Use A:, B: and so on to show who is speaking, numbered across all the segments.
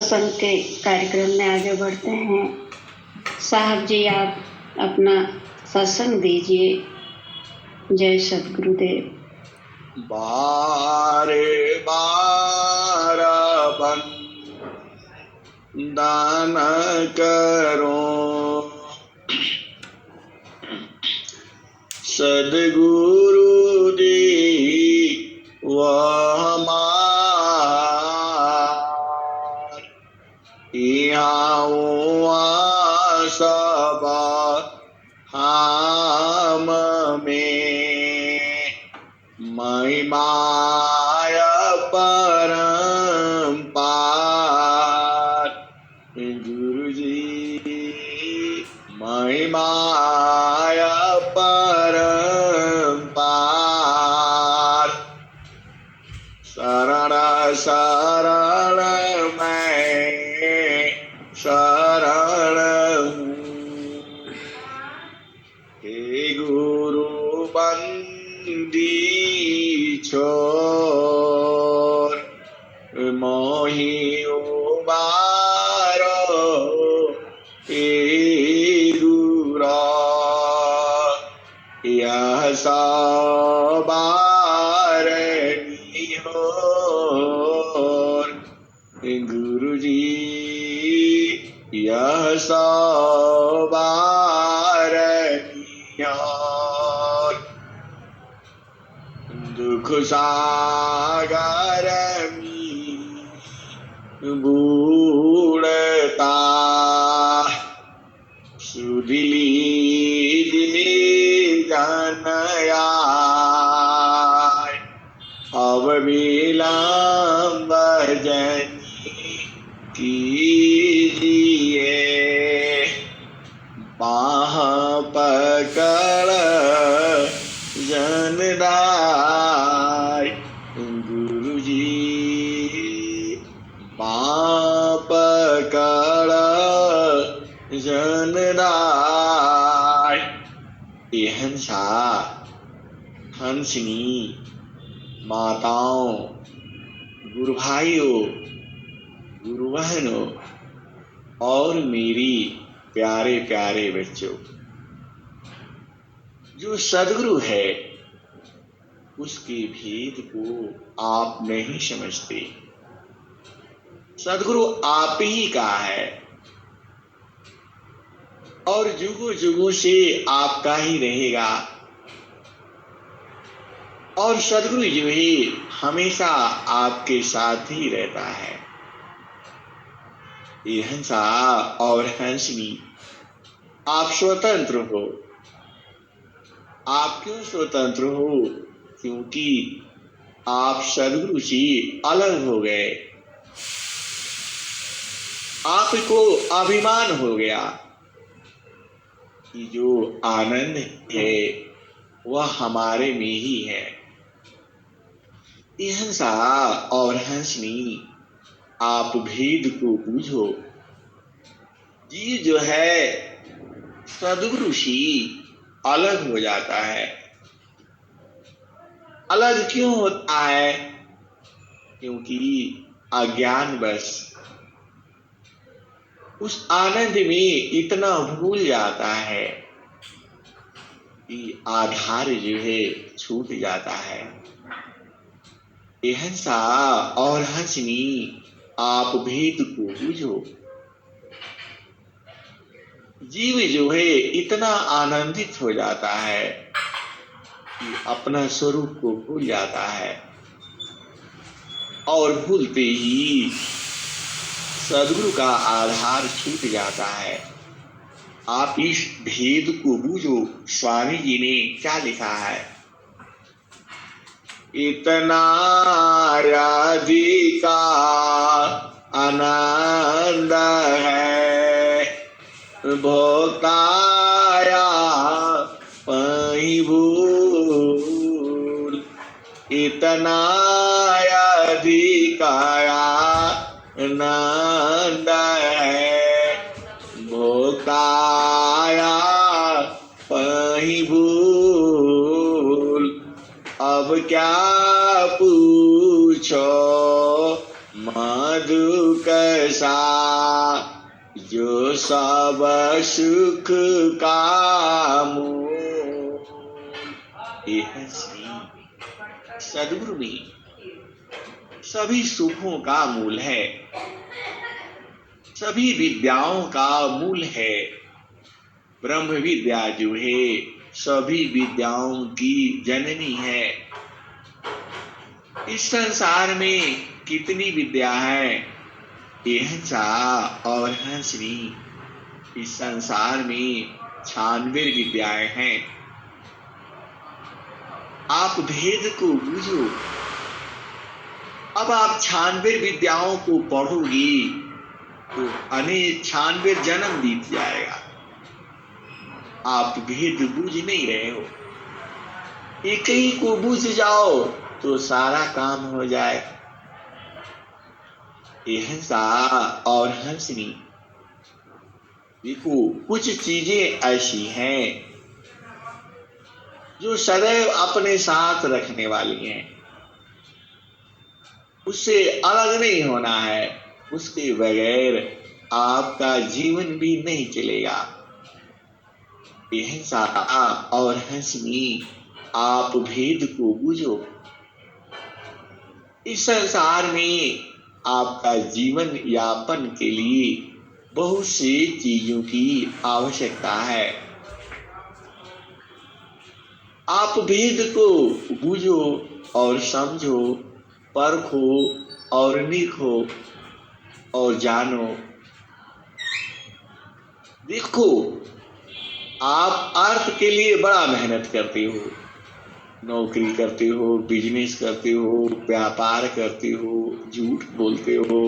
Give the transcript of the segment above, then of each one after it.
A: सत्संग के कार्यक्रम में आगे बढ़ते हैं। साहब जी, आप अपना सत्संग दीजिए। जय सद्गुरुदेव।
B: बारे बार दान करो सद्गुरु दी वह हमार यहाँ सब हम में महिमाय परम्पार गुरु जी महिमाय परम्पार शरण शरण मैं शरण हूँ हे गुरु बंदी छोर मोहि उबारो हे गुरा यह सवारनी होर गुरु जी यह सवारनी होर दुख सागर बूढ़ता सुधिली जनयाय अब विलंब जनी कीजिए बाह पकड़ जनदाय गुरु जी बाह पकड़ जनदाय हंसा हंसनी माताओं गुरु भाइयों गुरु बहनों और मेरी प्यारे प्यारे बच्चों, जो सद्गुरु है उसके भेद को आप नहीं समझते। सद्गुरु आप ही का है और जुगों जुगों से आपका ही रहेगा। और सद्गुरु जो है हमेशा आपके साथ ही रहता है। ये हंसा और हंसनी, आप स्वतंत्र हो। आप क्यों स्वतंत्र हो? क्योंकि आप सद्गुरु से अलग हो गए। आपको अभिमान हो गया कि जो आनंद है वह हमारे में ही है। ये हंसा और हंसनी, आप भेद को बूझो। जीव जो है सद्गुरु से अलग हो जाता है। अलग क्यों होता है? क्योंकि अज्ञानवश उस आनंद में इतना भूल जाता है कि आधार जो है छूट जाता है। ये हंसा और हंसनी, आप भेद को बूझो। जीव जो है इतना आनंदित हो जाता है कि अपना स्वरूप को भूल जाता है और भूलते ही सद्गुरु का आधार छूट जाता है। आप इस भेद को बूझो। स्वामी जी ने क्या लिखा है? इतना राधिका आनंद है भोक्ताया पही भूल। इतना अधिकाया आनंद है भोक्ताया पही भूल। अब क्या पूछो मद दुख सा, जो सब सुख का मूल। यह श्री सद्गुरु में सभी सुखों का मूल है, सभी विद्याओं का मूल है। ब्रह्म विद्या जो है सभी विद्याओं की जननी है। इस संसार में कितनी विद्या है? एहसा और हंसनी। इस संसार में 96 विद्याएं हैं। आप भेद को बूझो। अब आप 96 विद्याओं को पढ़ोगी तो अनेक 96 जन्म बीत जाएगा। आप भेद बूझ नहीं रहे हो। एक ही को बूझ जाओ तो सारा काम हो जाए। एहसा और हंसनी। देखो, कुछ चीजें ऐसी हैं जो सदैव अपने साथ रखने वाली हैं, उससे अलग नहीं होना है। उसके बगैर आपका जीवन भी नहीं चलेगा। एहसा और हंसनी। आप भेद को बूझो। इस संसार में आपका जीवन यापन के लिए बहुत सी चीजों की आवश्यकता है। आप भेद को बूझो और समझो, परखो और निखो और जानो। देखो, आप अर्थ के लिए बड़ा मेहनत करते हो, नौकरी करते हो, बिजनेस करते हो, व्यापार करते हो, झूठ बोलते हो,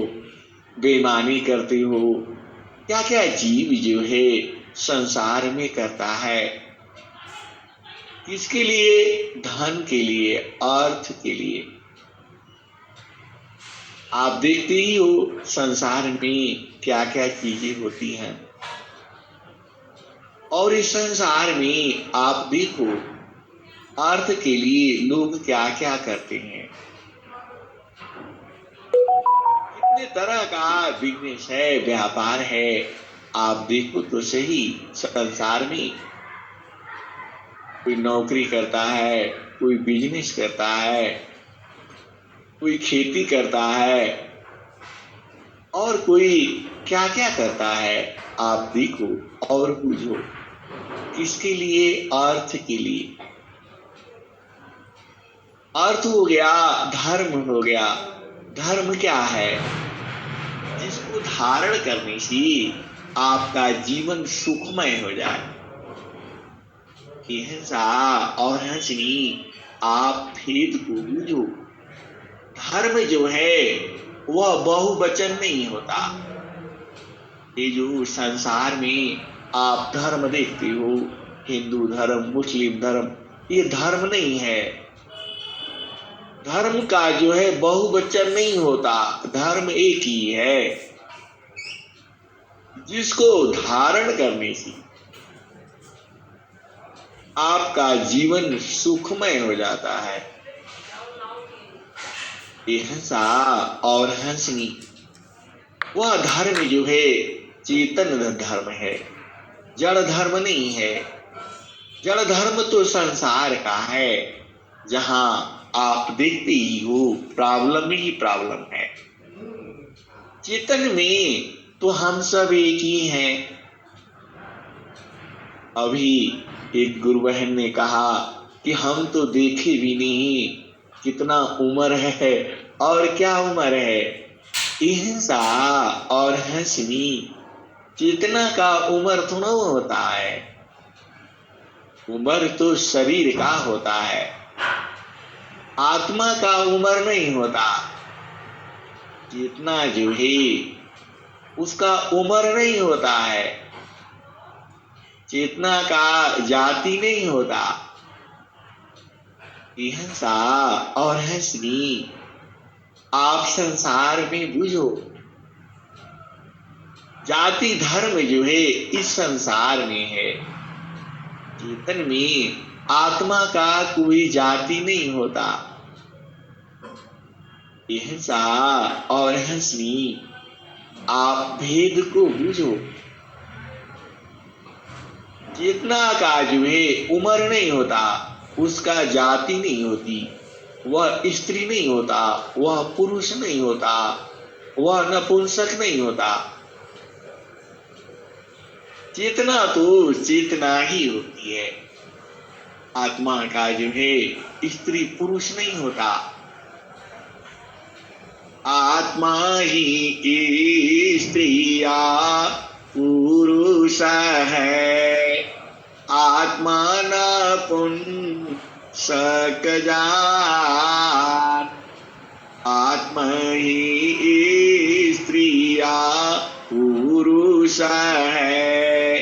B: बेईमानी करते हो। क्या क्या जीव जो है संसार में करता है? किसके लिए? धन के लिए, अर्थ के लिए। आप देखते ही हो संसार में क्या क्या चीजें होती हैं। और इस संसार में आप देखो अर्थ के लिए लोग क्या क्या करते हैं। कितने तरह का बिजनेस है, व्यापार है। आप देखो तो सही, संसार में कोई नौकरी करता है, कोई बिजनेस करता है, कोई खेती करता है और कोई क्या क्या करता है। आप देखो और बूझो। किसके लिए? अर्थ के लिए। अर्थ हो गया, धर्म हो गया। धर्म क्या है? जिसको धारण करने से आपका जीवन सुखमय हो जाए। एहसा और हंसनी। आप भेद को बूझो। धर्म जो है वह बहुवचन नहीं होता। ये जो संसार में आप धर्म देखते हो, हिंदू धर्म, मुस्लिम धर्म, ये धर्म नहीं है। धर्म का जो है बहुवचन नहीं होता। धर्म एक ही है जिसको धारण करने से आपका जीवन सुखमय हो जाता है। एहसा और हंसनी। वह धर्म जो है चेतन धर्म है, जड़ धर्म नहीं है। जड़ धर्म तो संसार का है, जहां आप देखते ही हो प्रॉब्लम ही प्रॉब्लम है। चेतन में तो हम सब एक ही हैं। अभी एक गुरु बहन ने कहा कि हम तो देखे भी नहीं कितना उम्र है और क्या उम्र है। एहसा और हंसनी। चेतना का उम्र थोड़ा होता है। उम्र तो शरीर का होता है, आत्मा का उम्र नहीं होता। चेतना जो है उसका उम्र नहीं होता है। चेतना का जाति नहीं होता। एहसा और हंसनी। आप संसार में बूझो। जाति धर्म जो है इस संसार में है। चेतन में आत्मा का कोई जाति नहीं होता। अहिंसा और हंसनी, आप भेद को बूझो। चेतना का जो है उम्र नहीं होता, उसका जाति नहीं होती, वह स्त्री नहीं होता, वह पुरुष नहीं होता, वह नपुंसक नहीं होता। चेतना तो चेतना ही होती है। आत्मा का जो है स्त्री पुरुष नहीं होता, आत्मा ही स्त्रिया पुरुष है। आत्मा नपुंसक जान, आत्मा ही स्त्रिया पुरुष है।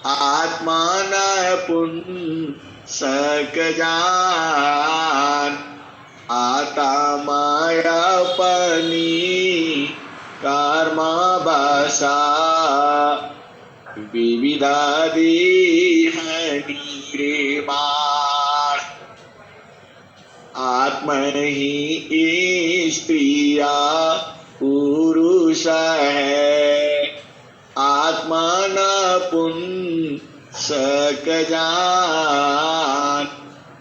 B: आत्मा नपुंसक जान, आता मायापनी कर्मा बसा। विविधा देहनी रे मार, आत्मा ही स्त्रिया पुरुष है। आत्मा नपुंसक जान,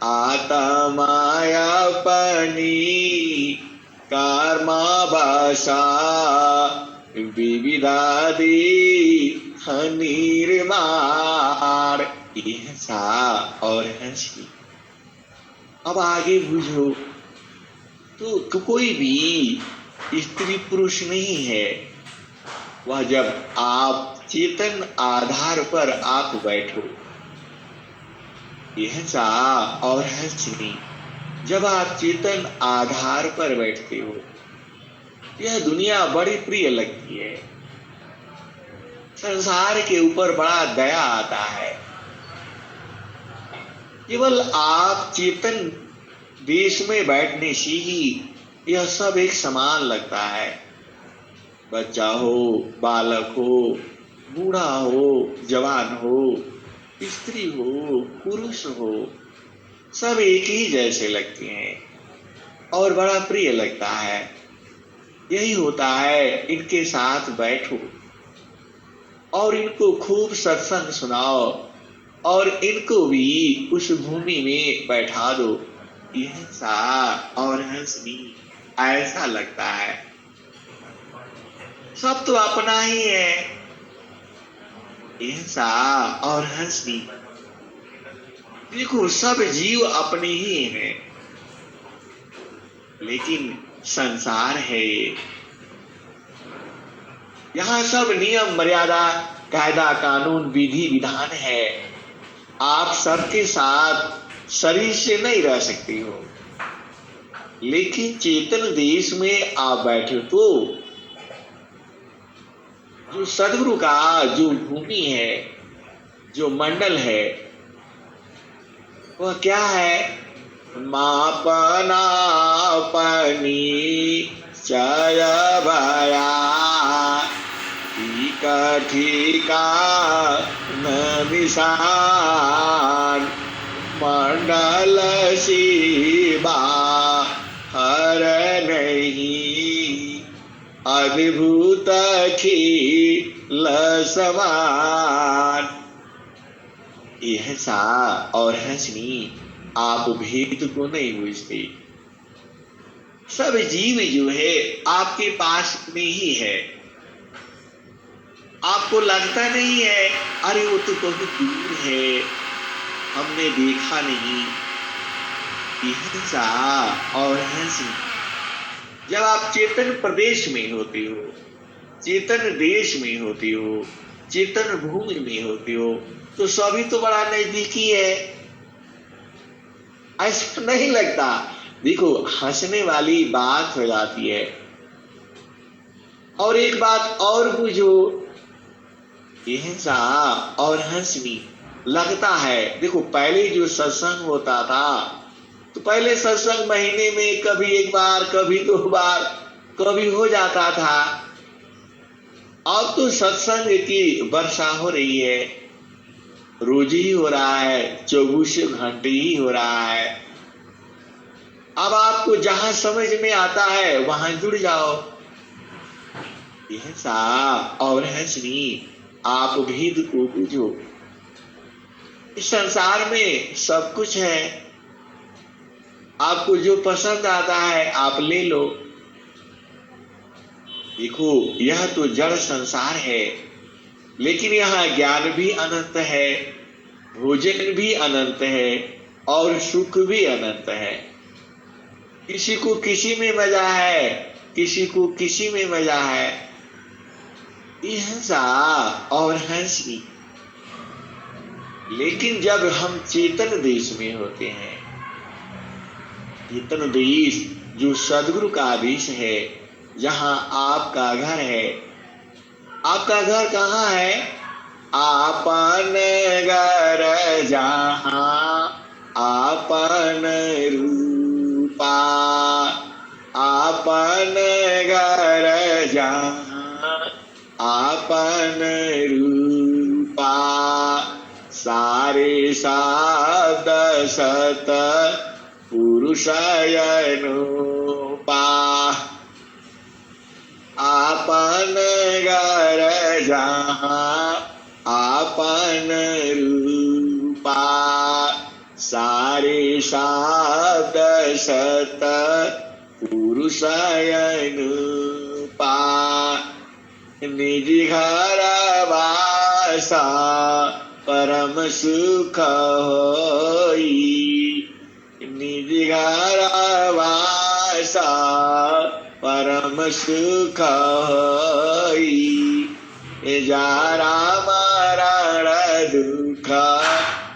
B: आता मायापनी कर्मा बसा। विविधा निर्माण, अहिंसा और हंसी। अब आगे बुझो तो कोई भी स्त्री पुरुष नहीं है। वह जब आप चेतन आधार पर आप बैठो, अहिंसा और हंसनी, जब आप चेतन आधार पर बैठते हो, यह दुनिया बड़ी प्रिय लगती है। संसार के ऊपर बड़ा दया आता है। केवल आप चेतन देश में बैठने से ही यह सब एक समान लगता है। बच्चा हो, बालक हो, बूढ़ा हो, जवान हो, स्त्री हो, पुरुष हो, सब एक ही जैसे लगते हैं और बड़ा प्रिय लगता है। यही होता है, इनके साथ बैठो और इनको खूब सत्संग सुनाओ और इनको भी उस भूमि में बैठा दो। अहिंसा और हंसनी, ऐसा लगता है सब तो अपना ही है। अहिंसा और हंसनी, देखो सब जीव अपने ही हैं, लेकिन संसार है ये। यहाँ सब नियम मर्यादा कायदा कानून विधि विधान है। आप सबके साथ शरीर से नहीं रह सकते हो, लेकिन चेतन देश में आप बैठे तो जो सदगुरु का जो भूमि है, जो मंडल है, वह क्या है? मापना पनी चय भया ठीका न निशान। मंडल शिवा हर नहीं, अद्भुत खिल समान। अहिंसा और हंसनी, आप भेद को नहीं बुझते। सब जीव जो है आपके पास में ही है। आपको लगता नहीं है अरे वो तो बहुत दूर है, हमने देखा नहीं। अहिंसा और हंसनी, जब आप चेतन प्रदेश में होते हो, चेतन देश में होते हो, चेतन भूमि में होते हो, तो सभी तो बड़ा नजदीकी है, ऐसा नहीं लगता। देखो हंसने वाली बात हो जाती है। और एक बात और बुझो, अहिंसा और हंसनी लगता है। देखो पहले जो सत्संग होता था, तो पहले सत्संग महीने में कभी एक बार, कभी दो बार, कभी हो जाता था। अब तो सत्संग की वर्षा हो रही है, रोज ही हो रहा है, 24 घंटे ही हो रहा है। अब आपको जहां समझ में आता है वहां जुड़ जाओ। यह सा और हंसनी आप भेद को बुझो। इस संसार में सब कुछ है, आपको जो पसंद आता है आप ले लो। देखो यह तो जड़ संसार है, लेकिन यहाँ ज्ञान भी अनंत है, भोजन भी अनंत है और सुख भी अनंत है। किसी को किसी में मजा है, किसी को किसी में मजा है। हिंसा और हंसी। लेकिन जब हम चेतन देश में होते हैं, चेतन देश जो सदगुरु का देश है, जहां आपका घर है। आपका घर कहाँ है? आपन घर जहां आपन रूपा, आपन घर जहां आपन रूपा। सारे साध सत पुरुषय अनुपा। आपन घर जहां आपन रूपा। सारे साध सत पुरुषय अनुपा। निज घर वासा परम सुख होई। निज घर वासा परम सुख होई। जारा मरण दुख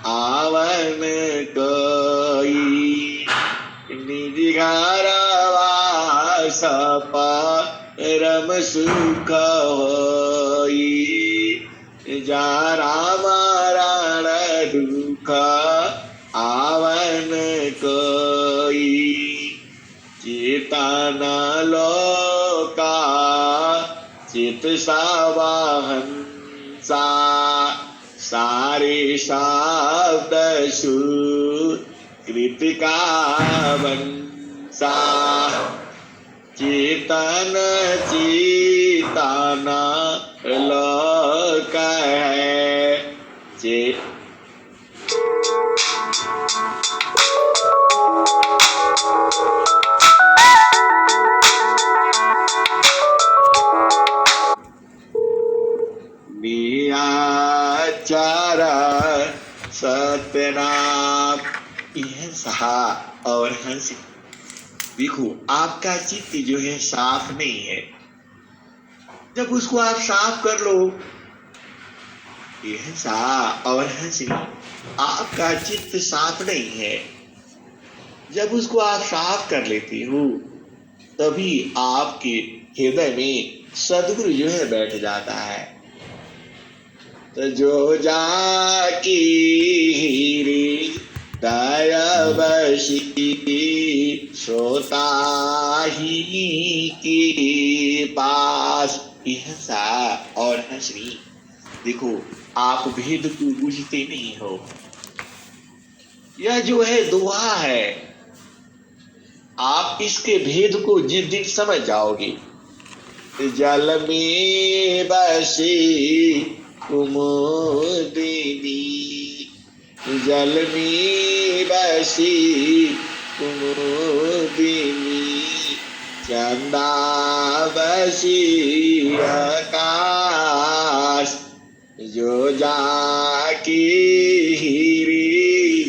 B: आवन कोई। निज घर वासा परम सुख होई। जारा मरण दुख आवन कोई। चेतन लोका चित सावाहन सा। सारे शब्द सुकृत का वंसा। चेतन चेतन लोक है। निराचार सत्यनाम। यह सहा और हंसी। देखो आपका चित्त जो है साफ नहीं है। जब उसको आप साफ कर लो, यह सा और हंसी। आपका चित्त साफ नहीं है, जब उसको आप साफ कर लेते हो तभी आपके हृदय में सदगुरु जो है बैठ जाता है। तो जो जाकी हीरी दया बशी सोता ही के पास। यह सा और हंसनी। देखो आप भेद को बूझते नहीं हो। यह जो है दुआ है, आप इसके भेद को जिस दिन समझ जाओगे। जल में बसी कुमुदिनी। जल में बसी कुमुदिनी। चंदा बसी आकाश। जो जाकी हीरी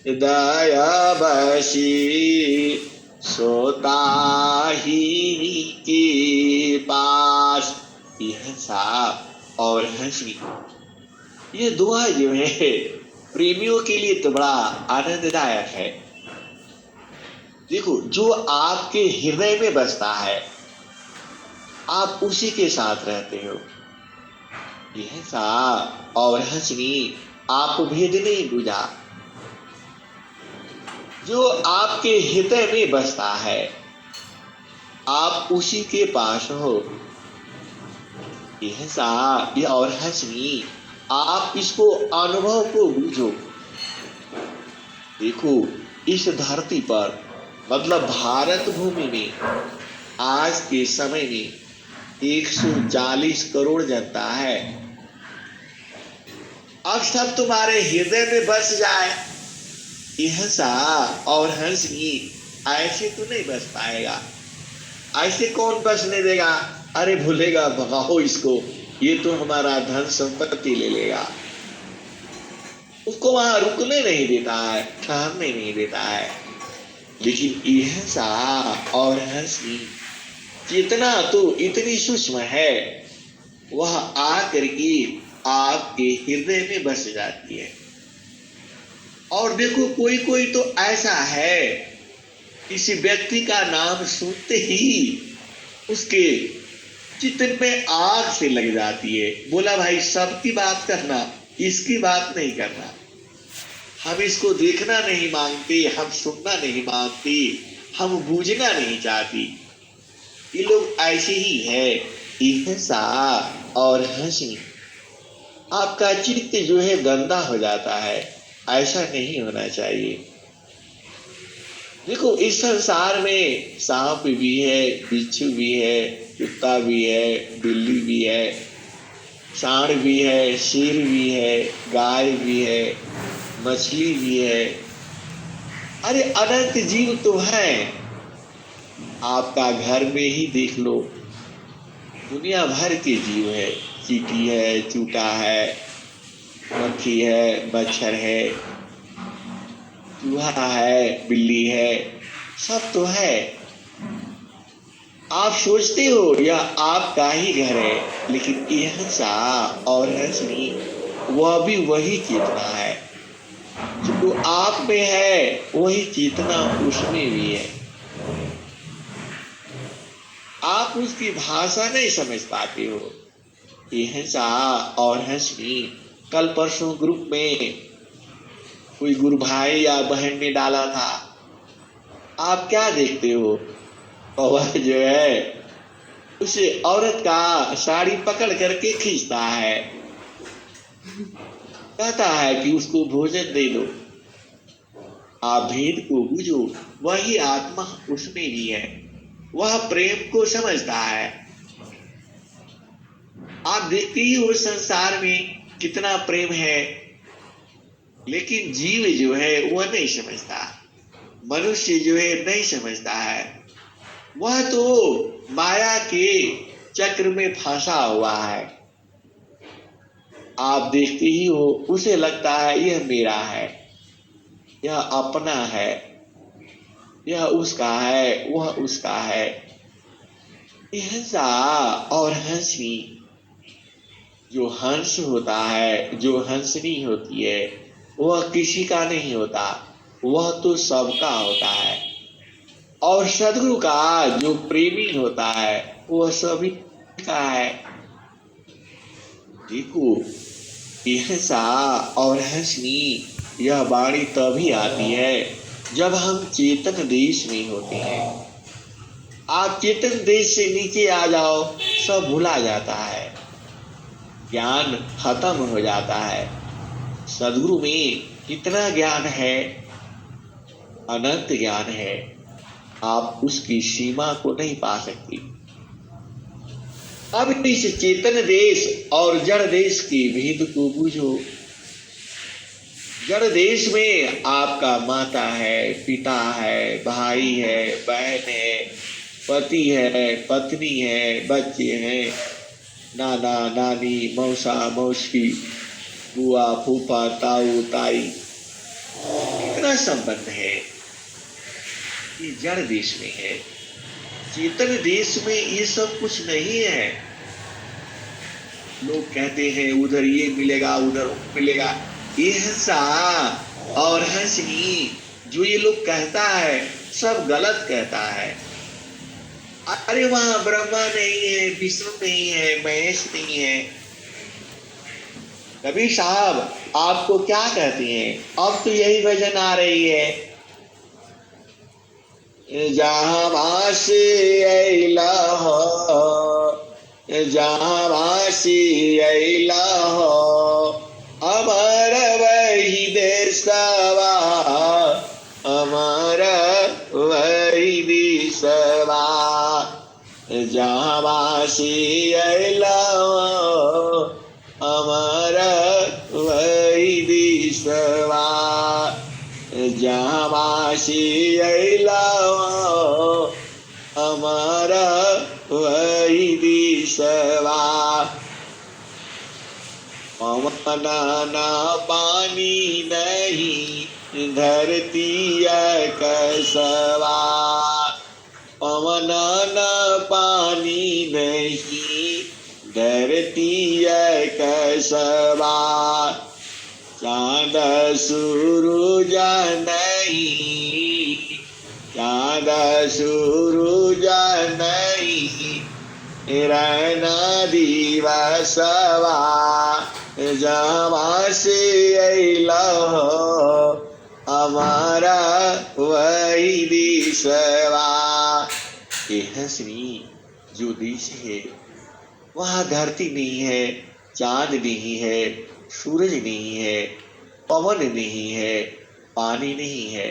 B: दया बसी सोता ही के पास। यह साफ और हंसी। ये दुआ जो है प्रेमियों के लिए तो बड़ा आनंददायक है। देखो जो आपके हृदय में बसता है आप उसी के साथ रहते हो। यह सा और हंसनी। आपको भेद नहीं बुझा। जो आपके हृदय में बसता है आप उसी के पास हो। यह सा और हंसनी। आप इसको अनुभव को बूझो। देखो इस धरती पर मतलब भारत भूमि में आज के समय में 140 करोड़ जनता है। अब सब तुम्हारे हृदय में बस जाए, हंसा और हंसनी, ऐसे तो नहीं बस पाएगा। ऐसे कौन बसने देगा? अरे भूलेगा, भगाओ इसको, ये तो हमारा धन संपत्ति ले लेगा। उसको वहां रुकने नहीं देता है, ठहरने नहीं देता है। लेकिन हंसा और हंसी चेतना तो इतनी सूक्ष्म है, वह आकर के आपके हृदय में बस जाती है। और देखो, कोई कोई तो ऐसा है, किसी व्यक्ति का नाम सुनते ही उसके चित्त में आग से लग जाती है। बोला भाई, सबकी बात करना, इसकी बात नहीं करना। हम इसको देखना नहीं मांगते, हम सुनना नहीं मांगते, हम बूझना नहीं चाहती। ये लोग ऐसे ही है, हंसा और हंसी। आपका चित्त जो है गंदा हो जाता है, ऐसा नहीं होना चाहिए। देखो, इस संसार में सांप भी है, बिच्छू भी है, कुत्ता भी है, बिल्ली भी है, सांड भी है, शेर भी है, गाय भी है, मछली भी है। अरे अनंत जीव तो है। आपका घर में ही देख लो, दुनिया भर के जीव है। चींटी है, चूटा है, मक्खी है, मच्छर है, चूहा है, बिल्ली है, सब तो है। आप सोचते हो यह आपका ही घर है, लेकिन यह हंसा और हंसनी वह भी वही चेतना है। जो आप में है वही चेतना उसमें भी है। आप उसकी भाषा नहीं समझ पाते हो। यह हंसा और हंसनी कल परसों ग्रुप में कोई गुरु भाई या बहन ने डाला था। आप क्या देखते हो? वह जो है उस औरत का साड़ी पकड़ करके खींचता है, कहता है कि उसको भोजन दे दो। आप भेद को बुझो, वही आत्मा उसमें भी है, वह प्रेम को समझता है। आप देखते ही हो संसार में कितना प्रेम है, लेकिन जीव जो है वह नहीं समझता। मनुष्य जो है नहीं समझता है। वह तो माया के चक्र में फंसा हुआ है। आप देखते ही हो, उसे लगता है यह मेरा है, यह अपना है, यह उसका है, वह उसका है। हंसा और हंसी, जो हंस होता है, जो हंसनी होती है, वह किसी का नहीं होता, वह तो सबका होता है। और सद्गुरु का जो प्रेमी होता है वह सभी का है। देखो, हंसा और हंसनी यह वाणी तभी आती है जब हम चेतन देश में होते हैं। आप चेतन देश से नीचे आ जाओ, सब भुला जाता है, ज्ञान खत्म हो जाता है। सद्गुरु में कितना ज्ञान है, अनंत ज्ञान है। आप उसकी सीमा को नहीं पा सकती। अब इस चेतन देश और जड़ देश के भेद को बूझो। जड़ देश में आपका माता है, पिता है, भाई है, बहन है, पति है, पत्नी है, बच्चे हैं, नाना नानी, मौसा मौसी, बुआ फूफा, ताऊ ताई, कितना संबंध है। ये जड़ देश में है। चेतन देश में ये सब कुछ नहीं है। लोग कहते हैं उधर ये मिलेगा, उधर वो मिलेगा। ये हंसा और हंसनी जो ये लोग कहता है, सब गलत कहता है। अरे वहां ब्रह्मा नहीं है, विष्णु नहीं है, महेश नहीं है। कबीर साहब आपको क्या कहते हैं? अब तो यही भजन आ रही है, जहाँ वासी अइला हो, जहाँ वासी अइला हो, अमर वही देशवा, अमर वही जहाँ वासी अला अमर वही दिशवा, जहाँ वासी अला अमर वही दिशवा। पवन न पानी नहीं धरती कसवा, पवन न पानी नहीं धरती कसवा। चाँद सूरज नहीं, चाँद सूरज नहीं रहना दिवसवा, जहाँ से अइला हमारा वही दिशवा। यह श्री जो देश है वहाँ धरती नहीं है, चाँद नहीं है, सूरज नहीं है, पवन नहीं है, पानी नहीं है।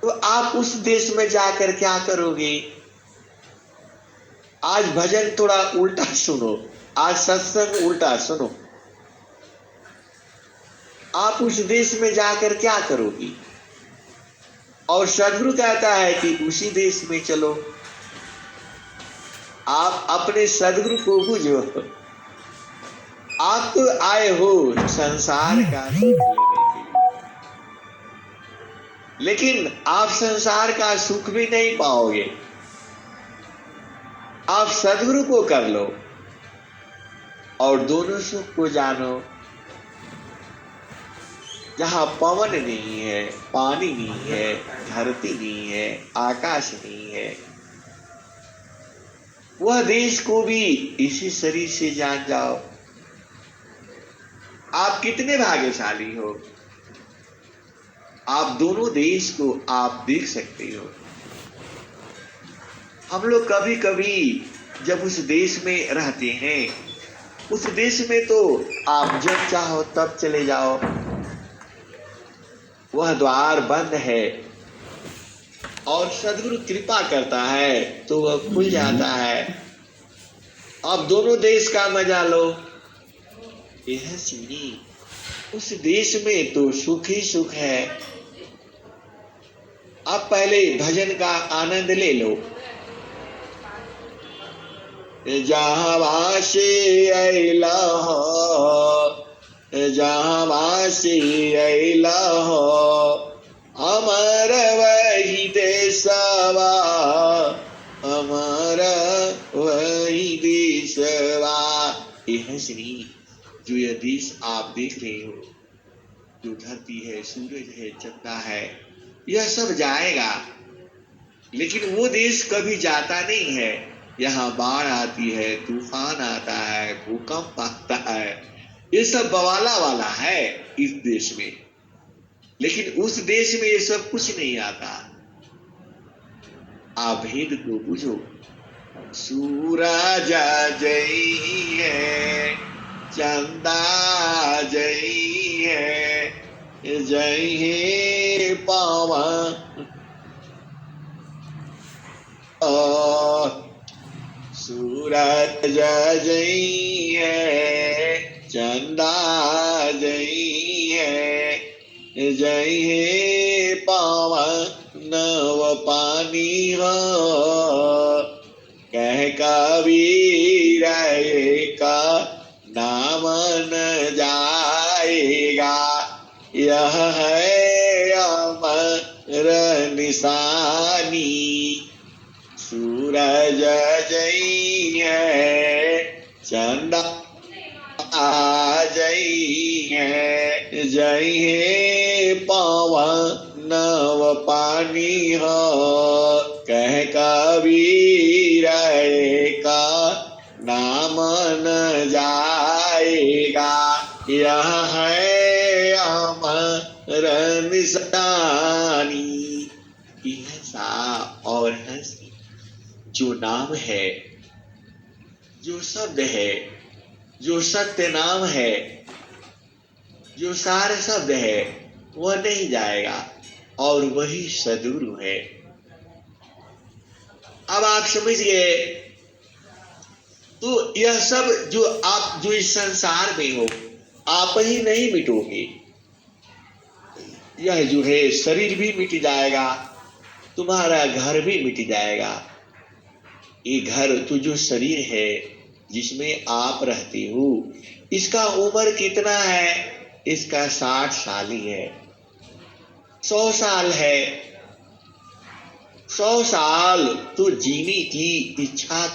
B: तो आप उस देश में जाकर क्या करोगे? आज भजन थोड़ा उल्टा सुनो, आज सत्संग उल्टा सुनो। आप उस देश में जाकर क्या करोगी? और सदगुरु कहता है कि उसी देश में चलो। आप अपने सदगुरु को बुझो। आप तो आए हो संसार का सुख लेने के लिए, लेकिन आप संसार का सुख भी नहीं पाओगे। आप सदगुरु को कर लो और दोनों सुख को जानो। जहां पवन नहीं है, पानी नहीं है, धरती नहीं है, आकाश नहीं है, वह देश को भी इसी शरीर से जान जाओ। आप कितने भाग्यशाली हो, आप दोनों देश को आप देख सकते हो। हम लोग कभी कभी जब उस देश में रहते हैं, उस देश में तो आप जब चाहो तब चले जाओ, वह द्वार बंद है और सदगुरु कृपा करता है तो वह खुल जाता है। अब दोनों देश का मजा लो। यह सीढ़ी उस देश में तो सुख ही सुख है। अब पहले भजन का आनंद ले लो। जहाँ वासी अइला हो, जहाँ वासी अइला हो अमर वही देशवा, अमर वही देशवा। यह श्री जो यह देश आप देख रहे हो, जो धरती है, सूरज है, चंदा है, यह सब जाएगा, लेकिन वो देश कभी जाता नहीं है। यहाँ बाढ़ आती है, तूफान आता है, भूकंप आता है, ये सब बवाला वाला है इस देश में, लेकिन उस देश में ये सब कुछ नहीं आता। आप भेद को बुझो। सूरज जई है, चंदा जई है, जई है पवन, सूरज जई है, चंदा जई है, जई है पवन व पानी हो। कह कबीर का नाम न जाएगा, यह है अमर निशानी। सूरज जई है, चंदा जई है, जई है पवन व पानी हो। कह कबीर का नाम न जाएगा, यह है अमर निशानी। ऐसा और हंसी जो नाम है, जो शब्द है, जो सत्य नाम है, जो सार शब्द है, वह नहीं जाएगा और वही सदगुरु है। अब आप समझ गए। तो यह सब जो आप जो इस संसार में हो, आप ही नहीं मिटोगे। यह जो है शरीर भी मिट जाएगा, तुम्हारा घर भी मिट जाएगा। ये घर तो जो शरीर है जिसमें आप रहते हो, इसका उम्र कितना है? इसका 60 साल ही है, 100 साल है। 100 साल तो जीने की इच्छा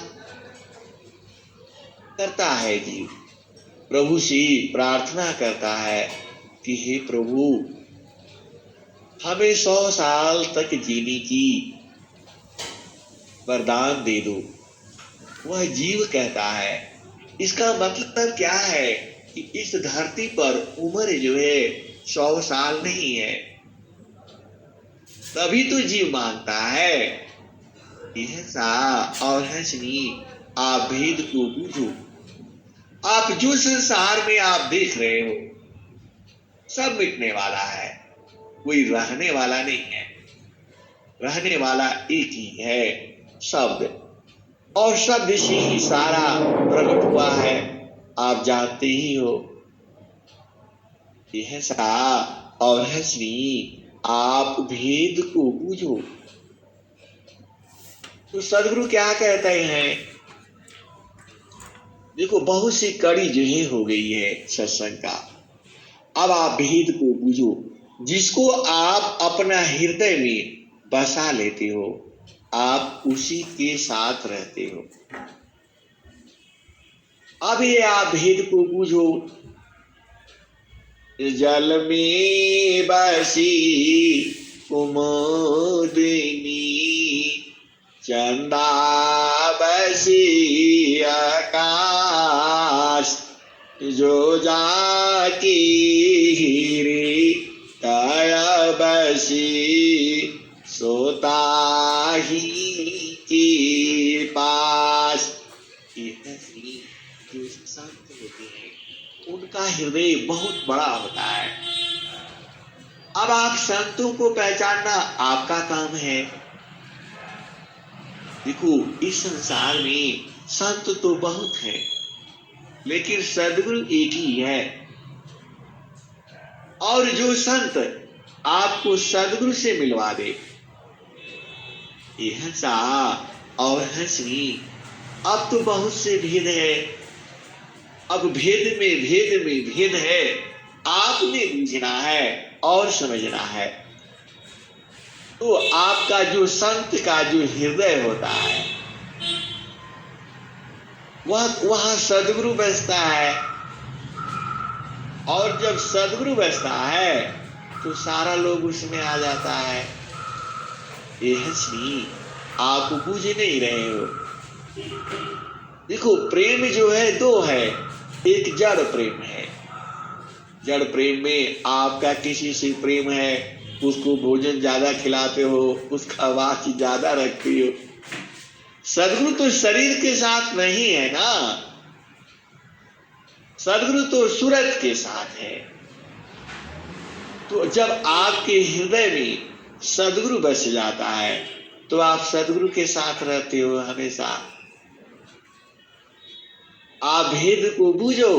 B: करता है जीव, प्रभु से प्रार्थना करता है कि हे प्रभु, हमें 100 साल तक जीने की वरदान दे दो। वह जीव कहता है। इसका मतलब क्या है कि इस धरती पर उम्र जो है 100 साल नहीं है। तभी तो जीव मानता है। यह सा और हंसनी, आप भेद को बूझो। आप जो संसार में आप देख रहे हो, सब मिटने वाला है, कोई रहने वाला नहीं है। रहने वाला एक ही है, शब्द। और शब्द से ही सारा प्रकट हुआ है, आप जानते ही हो। यह सा और हंसनी, आप भेद को बूझो। तो सदगुरु क्या कहते हैं? देखो, बहुत सी कड़ी जो है हो गई है सत्संग का। अब आप भेद को बूझो। जिसको आप अपना हृदय में बसा लेते हो, आप उसी के साथ रहते हो। अब ये आप भेद को बूझो। जल में बसी कुमुदिनी, चंदा बसी आकाश, जो जाकी हीरी तया बसी सोता ही के पास। जो संत होते हैं उनका हृदय बहुत बड़ा होता है। अब आप संतों को पहचानना आपका काम है। देखो, इस संसार में संत तो बहुत है, लेकिन सदगुरु एक ही है। और जो संत आपको सदगुरु से मिलवा दे, यह सा और हंसनी, अब तो बहुत से भेद है। अब भेद में भेद में भेद है, आपने बूझना है और समझना है। तो आपका जो संत का जो हृदय होता है, वह सदगुरु बसता है। और जब सदगुरु बसता है तो सारा लोग उसमें आ जाता है। ये हंसनी, आप बूझ नहीं रहे हो। देखो, प्रेम जो है दो है। एक जड़ प्रेम है। जड़ प्रेम में आपका किसी से प्रेम है, उसको भोजन ज्यादा खिलाते हो, उसका वाच ज्यादा रखती हो। सदगुरु तो शरीर के साथ नहीं है ना, सदगुरु तो सूरत के साथ है। तो जब आपके हृदय में सदगुरु बस जाता है तो आप सदगुरु के साथ रहते हो हमेशा। आप भेद को बूझो।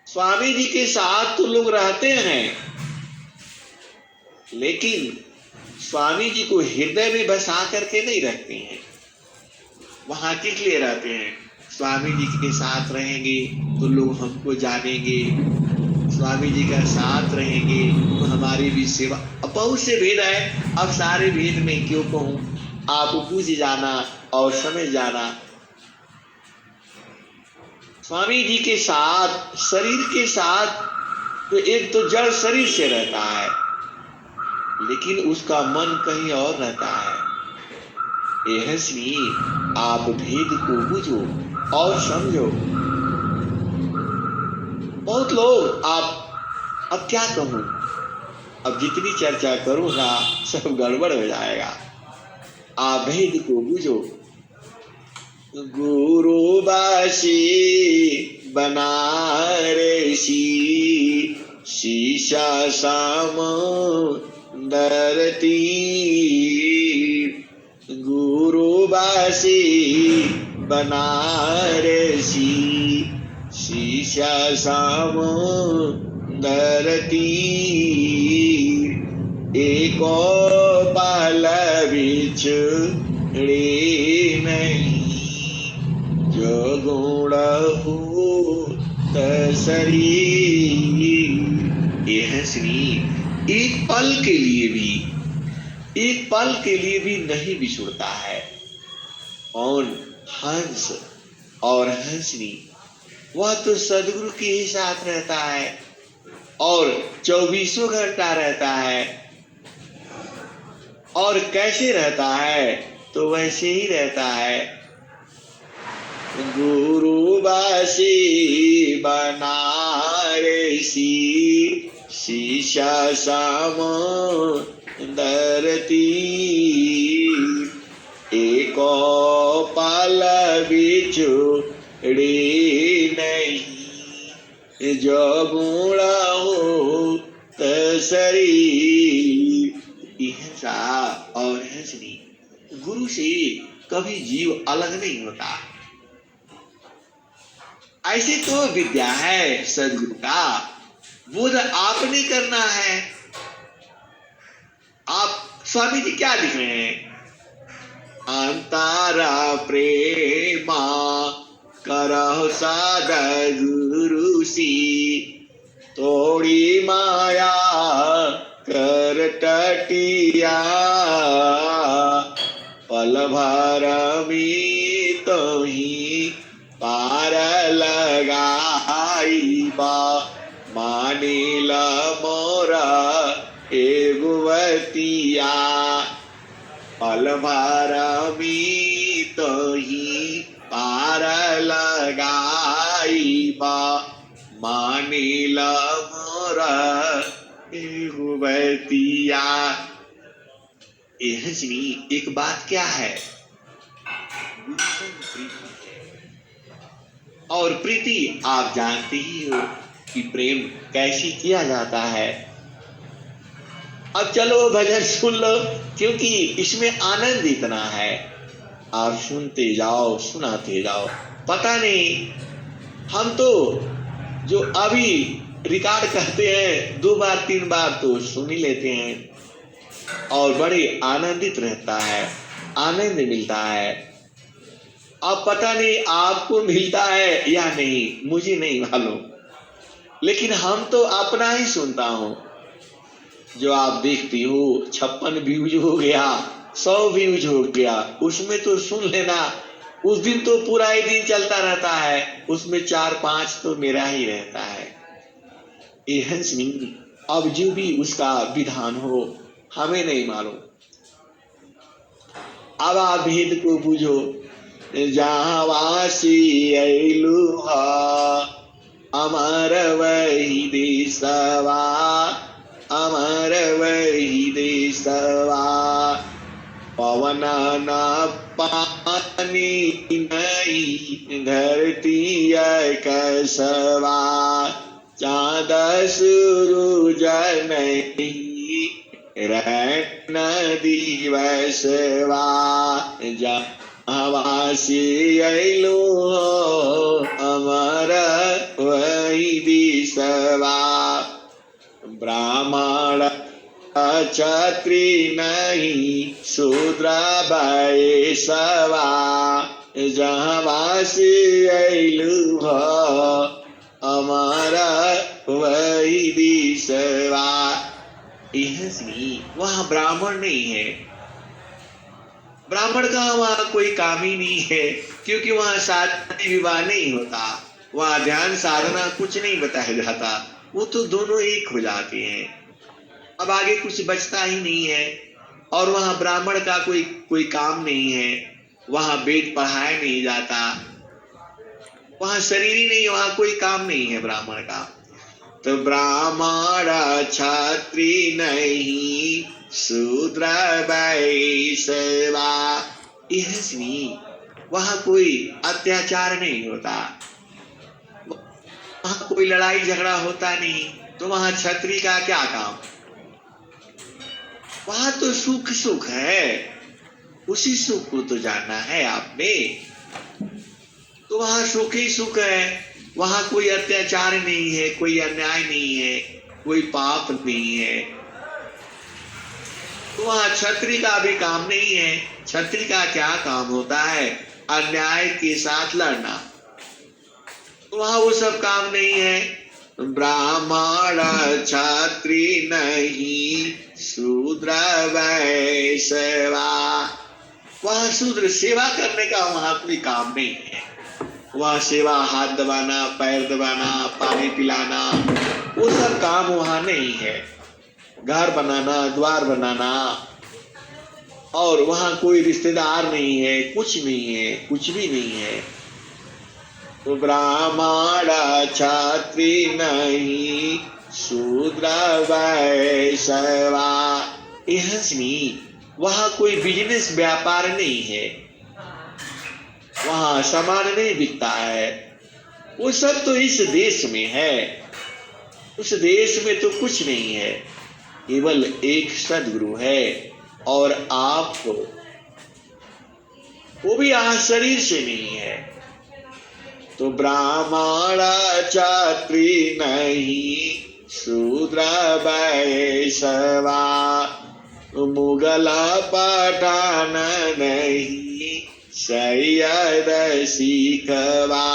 B: स्वामी जी के साथ तो लोग रहते हैं, लेकिन स्वामी जी को हृदय में बसा करके नहीं रखते हैं। वहां किस लिए रहते हैं? स्वामी जी के साथ रहेंगे तो लोग हमको जानेंगे, स्वामी जी का साथ रहेंगे तो हमारी भी सेवा। अब बहुत से भेद है, अब सारे भेद में क्यों कहूं, आप बूझ जाना और समझ जाना। स्वामी जी के साथ, शरीर के साथ, तो एक तो जड़ शरीर से रहता है, लेकिन उसका मन कहीं और रहता है। इसलिए आप भेद को बूझो और समझो। बहुत लोग, आप अब क्या कहूं, अब जितनी चर्चा करूंगा सब गड़बड़ हो जाएगा। आप भेद को बूझो। गुरु बासी बनारसी, शीशा सामंदर तीर। गुरु वासी बनारसी शीशा समुंदर तीर एको पल बिछड़े नहीं जो गुण भूत शरीर। ये है श्री एक पल के लिए भी नहीं बिछुड़ता है। कौन? हंस और हंसनी, वह तो सदगुरु के ही साथ रहता है और 24 घंटा रहता है। और कैसे रहता है? तो वैसे ही रहता है। गुरु बासी बनारसी शीशा समुंदर तीर एको पल बिछुड़े नहीं जो गुण भूत शरीर। हिंसा और हंसनी, गुरु से कभी जीव अलग नहीं होता। ऐसी तो विद्या है सदगुरु का, बोध आपने करना है। आप स्वामी जी क्या लिख रहे हैं? अंतरा प्रेमा करहु सद्गुरु सी थोड़ी माया कर टटिया पल भर में तो ही पार लगाई बा मानिल मोरा एगुवतिया पल भर में तो ही पार लगाई बा मानिल मोरा एगुवतिया। हंसनी एक बात क्या है? और प्रीति आप जानते ही हो कि प्रेम कैसे किया जाता है। अब चलो भजन सुन लो, क्योंकि इसमें आनंद इतना है। आप सुनते जाओ, सुनाते जाओ। पता नहीं, हम तो जो अभी रिकॉर्ड करते हैं 2 बार 3 बार तो सुन ही लेते हैं और बड़े आनंदित रहता है, आनंद मिलता है। अब पता नहीं आपको मिलता है या नहीं, मुझे नहीं मालूम, लेकिन हम तो अपना ही सुनता हूं। जो आप देखती हो 56 व्यूज हो गया, 100 व्यूज हो गया, उसमें तो सुन लेना। उस दिन तो पूरा ही दिन चलता रहता है, उसमें 4-5 तो मेरा ही रहता है। ये हंसनी, अब जो भी उसका विधान हो हमें नहीं मालूम। अब आप भेद को बुझो। जहाँ वासी ऐलु अमर वही देशवा, अमर वही देशवा पवन न पानी नहीं धरती कसवा चाँद सूरज नहीं रहन दिवसवा जहाँवासी ऐलु अमर वही दिशवा ब्राह्मण क्षत्रि नहीं शूद्र वैश्यवा जहाँवासी ऐलु अमर वही दिशवा। वहाँ ब्राह्मण नहीं है, ब्राह्मण का वहाँ कोई काम ही नहीं है, क्योंकि वहाँ शादी विवाह नहीं होता, वहाँ ध्यान साधना कुछ नहीं बताया जाता, वो तो दोनों एक हो जाते हैं। अब आगे कुछ बचता ही नहीं है। और वहाँ ब्राह्मण का कोई काम नहीं है, वहाँ वेद पढ़ाया नहीं जाता, वहाँ शरीर ही नहीं, वहाँ कोई काम नहीं है ब्राह्मण का। तो ब्राह्मण क्षत्रि नहीं शूद्र वैश्यवा, वहाँ कोई अत्याचार नहीं होता, वहाँ कोई लड़ाई झगड़ा होता नहीं, तो वहाँ क्षत्रिय का क्या काम? वहाँ तो सुख सुख है, उसी सुख को तो जानना है आपने। तो वहां सुख ही सुख है, वहां कोई अत्याचार नहीं है, कोई अन्याय नहीं है, कोई पाप नहीं है। तो वहां क्षत्रिय का भी काम नहीं है। क्षत्रिय का क्या काम होता है? अन्याय के साथ लड़ना। तो वहां वो सब काम नहीं है। ब्राह्मण क्षत्रिय नहीं, शूद्र वैश्यवा। वहां शूद्र सेवा करने का वहां कोई काम नहीं है। वहां सेवा हाथ दबाना, पैर दबाना, पानी पिलाना, वो सब काम वहां नहीं है। घर बनाना, द्वार बनाना, और वहां कोई रिश्तेदार नहीं है, कुछ नहीं है, कुछ भी नहीं है। तो ब्राह्मण क्षत्रिय नहीं, शूद्र वैश्यवा। वहां कोई बिजनेस व्यापार नहीं है, वहां सामान नहीं बिकता है। वो सब तो इस देश में है। उस देश में तो कुछ नहीं है, केवल एक सदगुरु है। और आप वो भी यहाँ शरीर से नहीं है। तो ब्राह्मण क्षत्रिय नहीं, शूद्र वैश्यवा। मुगल पठान नहीं, सैयद सिखवा।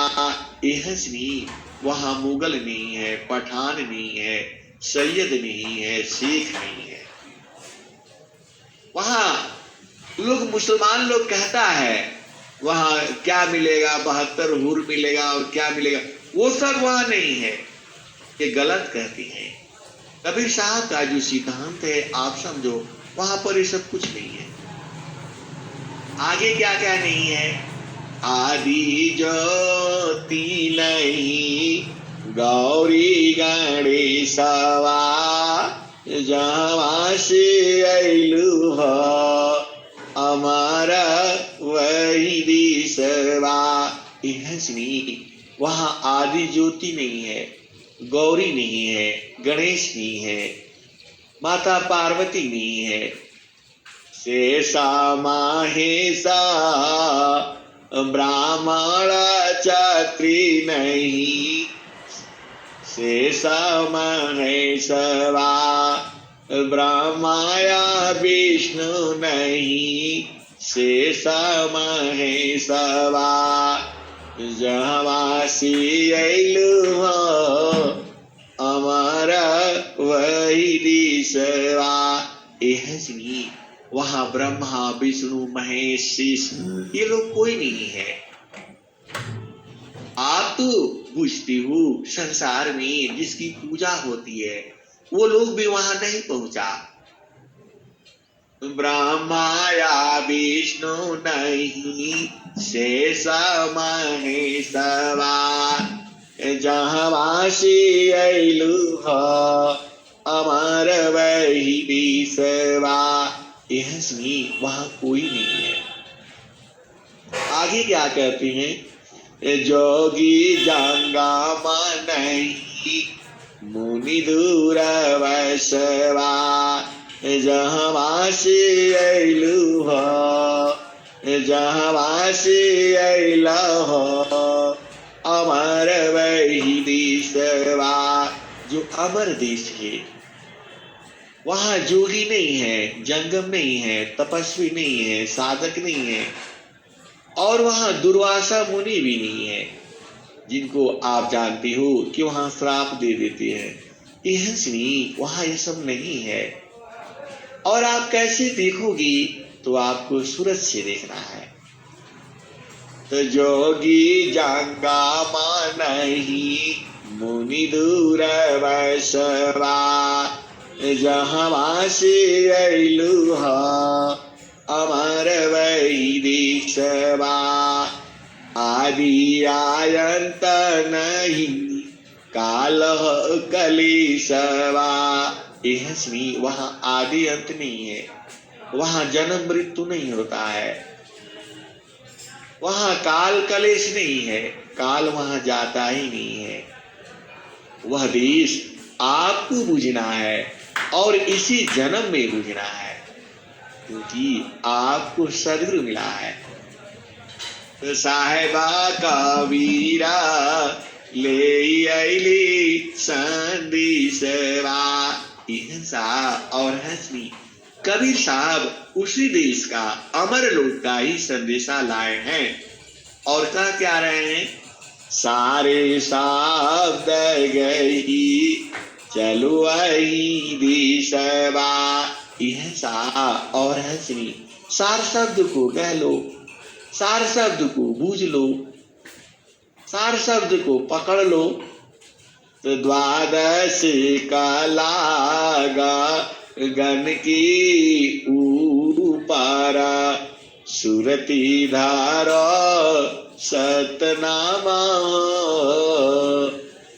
B: वहां मुगल नहीं है, पठान नहीं है, सैयद नहीं है, सिख नहीं है। वहां लोग, मुसलमान लोग कहता है वहां क्या मिलेगा, 72 हूर मिलेगा और क्या मिलेगा, वो सब वहां नहीं है। ये गलत कहती है। कबीर साहब का जो सिद्धांत है आप समझो, वहां पर ये सब कुछ नहीं है। आगे क्या क्या नहीं है? आदि ज्योति नहीं, गौरी गणेशवा। जहाँ से अइलु हो, अमारा वही दिशवा। वहां आदि ज्योति नहीं है, गौरी नहीं है, गणेश नहीं है, माता पार्वती नहीं है। शेषा माहेशा, ब्राह्मण क्षत्रिय नहीं, शेषा महेशवा। ब्रह्माया विष्णु नहीं, शेषा महेशवा। जहाँवासी अइलु हो, अमर वही दिशवा। वहां ब्रह्मा विष्णु महेश शेष ये लोग कोई नहीं है। आप तो पूछती हो संसार में जिसकी पूजा होती है, वो लोग भी वहां नहीं पहुंचा। ब्रह्माया विष्णु नहीं, शेष महेशवा। जहाँवासी अइलु हो, अमर वही दिशवा। वहां कोई नहीं है। आगे क्या कहते हैं? जोगी जंगम नहीं, मुनि दूर वैश्यवा। जहाँवासी अइलु हो, जहाँवासी अइला हो, अमर वही दिशवा। जो अमर देश है, वहां जोगी नहीं है, जंगम नहीं है, तपस्वी नहीं है, साधक नहीं है, और वहां दुर्वासा मुनि भी नहीं है, जिनको आप जानते हो कि वहां श्राप दे देते हैं। वहां ये सब नहीं है। और आप कैसे देखोगी? तो आपको सूरज से देखना है। तो जोगी जंगम नहीं, मुनि दूर वैश्यवा। जहाँवासी अइलु हो, अमर वही दिशवा। आदि आयंत नहीं, काल कलिशवा। वहां आदि अंत नहीं है, वहां जन्म मृत्यु नहीं होता है, वहां काल कलेश नहीं है, काल वहां जाता ही नहीं है। वह देश आपको बुझना है और इसी जन्म में बुझना है। क्योंकि आपको सदगुरु मिला है। तो साहेबा का वीरा ले आइली संदेशवा, हिंसा और हंसनी। कबीर साहब उसी देश का, अमर लोक का ही संदेशा लाए हैं और कह क्या रहे हैं? सारे शब्द गई चलो आई दिशवा, हिंसा और हंसनी। सार शब्द को कह लो, सार शब्द को बूझ लो, सार शब्द को पकड़ लो। तो द्वादश का लागा गण की ऊपारा, सुरती धारा सतनामा,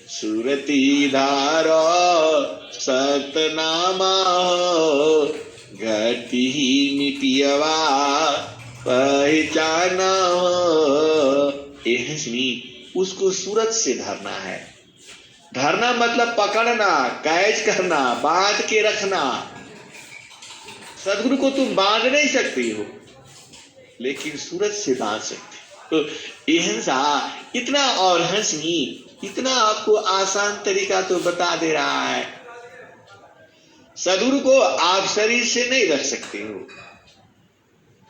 B: सुरती धारा सतनामा, घटी मिपियवा पहचाना। हंसनी, उसको सूरत से धरना है। धरना मतलब पकड़ना, कैच करना, बांध के रखना। सदगुरु को तुम बांध नहीं सकती हो, लेकिन सूरत से बांध सकते हो। तो हिंसा इतना और हंसनी इतना आपको आसान तरीका तो बता दे रहा है। सदगुरु को आप शरीर से नहीं रख सकते हो,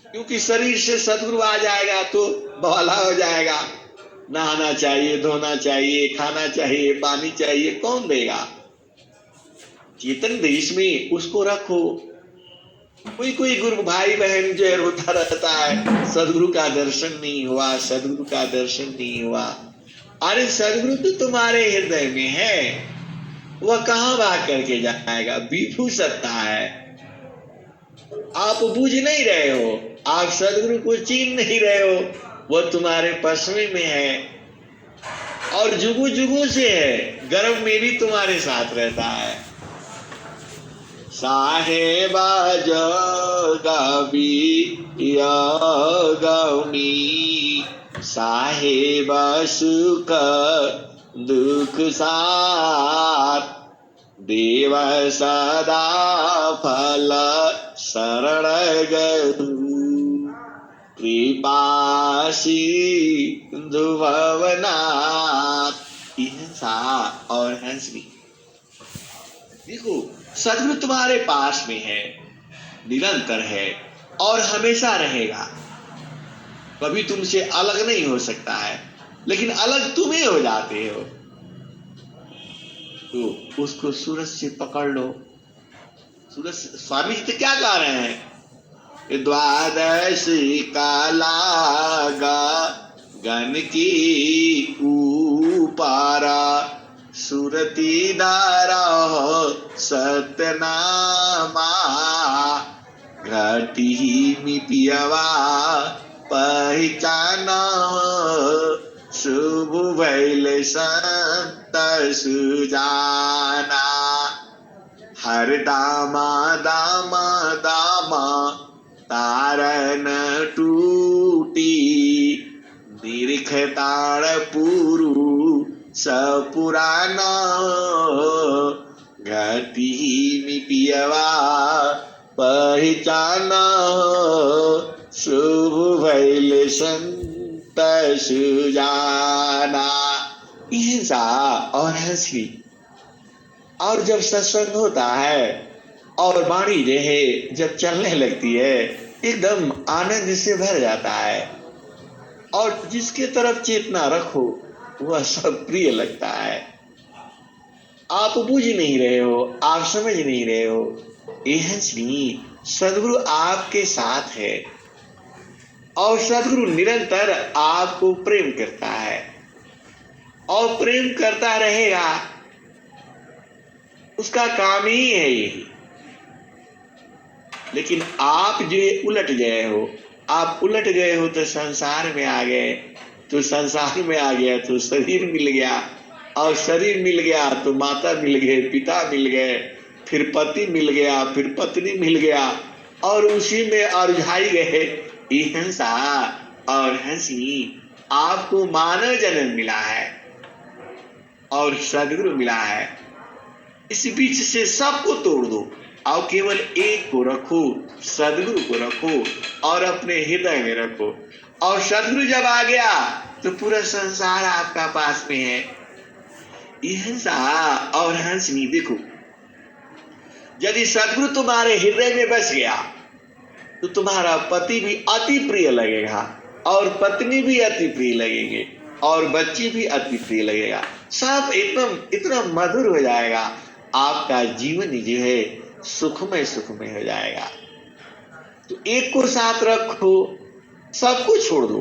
B: क्योंकि शरीर से सदगुरु आ जाएगा तो बवाला हो जाएगा। नहाना चाहिए, धोना चाहिए, खाना चाहिए, पानी चाहिए, कौन देगा? चेतन देश में उसको रखो। कोई कोई गुरु भाई बहन जो है रोता रहता है, सदगुरु का दर्शन नहीं हुआ, सदगुरु का दर्शन नहीं हुआ। अरे सदगुरु तो तुम्हारे हृदय में है, वह कहां भाग करके जाएगा? विभू सत्ता है। आप बूझ नहीं रहे हो, आप सदगुरु को चीन नहीं रहे हो, वह तुम्हारे पश्चिमी में है और जुगू जुगू से है, गर्भ में भी तुम्हारे साथ रहता है। साहेबा जोगावी योगमी, साहेबा सुख दुख साथ, देव सदा फल शरण गहु, कृपासी भवनाथ। हिंसा और हंसनी। देखो सदगुरु तुम्हारे पास में है, निरंतर है और हमेशा रहेगा, कभी तुमसे अलग नहीं हो सकता है, लेकिन अलग तुम ही हो जाते हो। तो उसको सूरज से पकड़ लो। सूरज, स्वामी जी तो क्या कह रहे हैं? द्वादश का लागा गण की ऊपारा, सुरती धारा सतनामा, घटी मिपियवा पहचाना, शुभ भैल संत सुजाना। हर दामा दामा दामा तारन टूटी, निरख ताड़ पुरु सपुराना, घटी मिपियवा पहचाना, शुभ भैल संत सुजाना। हिंसा और हंसी। और जब सत्संग होता है और वाणी जो है जब चलने लगती है, एकदम आनंद से भर जाता है और जिसके तरफ चेतना रखो वह सब प्रिय लगता है। आप बुझ नहीं रहे हो, आप समझ नहीं रहे हो। यह हंसनी, सदगुरु आपके साथ है और सदगुरु निरंतर आपको प्रेम करता है और प्रेम करता रहेगा। उसका काम ही है यही। लेकिन आप जो उलट गए हो, आप उलट गए हो तो संसार में आ गए, तो संसार में आ गया तो शरीर मिल गया और शरीर मिल गया तो माता मिल गए, पिता मिल गए, फिर पति मिल गया, फिर पत्नी मिल गया और उसी में अरझाई गए। हिंसा और हंसी। आपको मानव जन्म मिला है और सदगुरु मिला है, इस बीच से सबको तोड़ दो। और केवल एक को रखो, सदगुरु को रखो और अपने हृदय में रखो। और सदगुरु जब आ गया तो पूरा संसार आपका पास में है। ये हंसा और हंसनी देखो, यदि सदगुरु तुम्हारे हृदय में बस गया तो तुम्हारा पति भी अति प्रिय लगेगा और पत्नी भी अति प्रिय लगेंगे और बच्ची भी अति प्रिय लगेगा। सब एकदम इतना मधुर हो जाएगा, आपका जीवन जो है सुखमय सुखमय हो जाएगा। तो एक को साथ रखो, सबको छोड़ दो,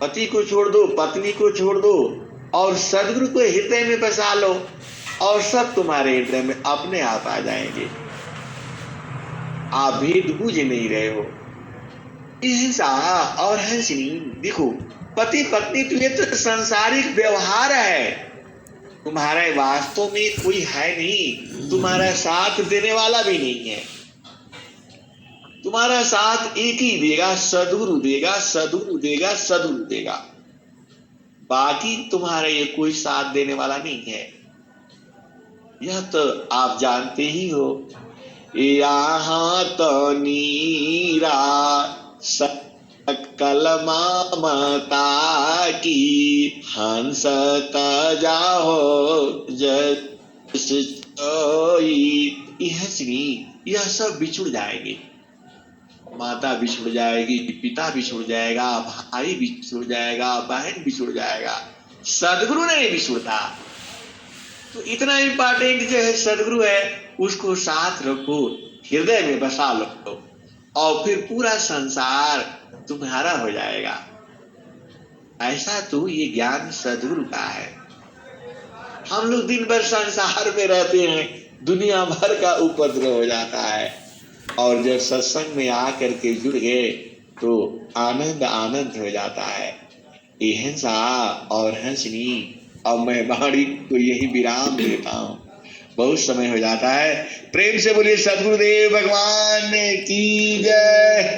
B: पति को छोड़ दो, पत्नी को छोड़ दो और सदगुरु को हृदय में बसा लो और सब तुम्हारे हृदय में अपने आप आ जाएंगे। आप भेद बूझ नहीं रहे हो। हिंसा और हंसनी देखो, पति पत्नी तो ये तो सांसारिक व्यवहार है, तुम्हारे वास्तव में कोई है नहीं, तुम्हारा साथ देने वाला भी नहीं है। तुम्हारा साथ एक ही देगा, सदगुरु देगा, सदगुरु देगा, सदगुरु देगा। बाकी तुम्हारा ये कोई साथ देने वाला नहीं है, यह तो आप जानते ही हो। यहाँ तो नीरा सकल ममता की, हंस जाओ जस कोई। यह सब बिछुड़ जाएंगे, माता बिछुड़ जाएगी, पिता बिछुड़ जाएगा, भाई बिछुड़ जाएगा, बहन बिछुड़ जाएगा, सदगुरु नहीं बिछुड़ता। तो इतना इंपॉर्टेंट जो है सदगुरु है, उसको साथ रखो, हृदय में बसा लो और फिर पूरा संसार तुम्हारा हो जाएगा। ऐसा तो ये ज्ञान सदगुरु का है। हम लोग दिन भर संसार में रहते हैं, दुनिया भर का उपद्रव हो जाता है और जब सत्संग में आकर के जुड़ गए तो आनंद आनंद हो जाता है। ये हिंसा और हंसनी, और मैं वाणी को यही विराम देता हूँ, बहुत समय हो जाता है। प्रेम से बोलिए सद्गुरुदेव भगवान की जय।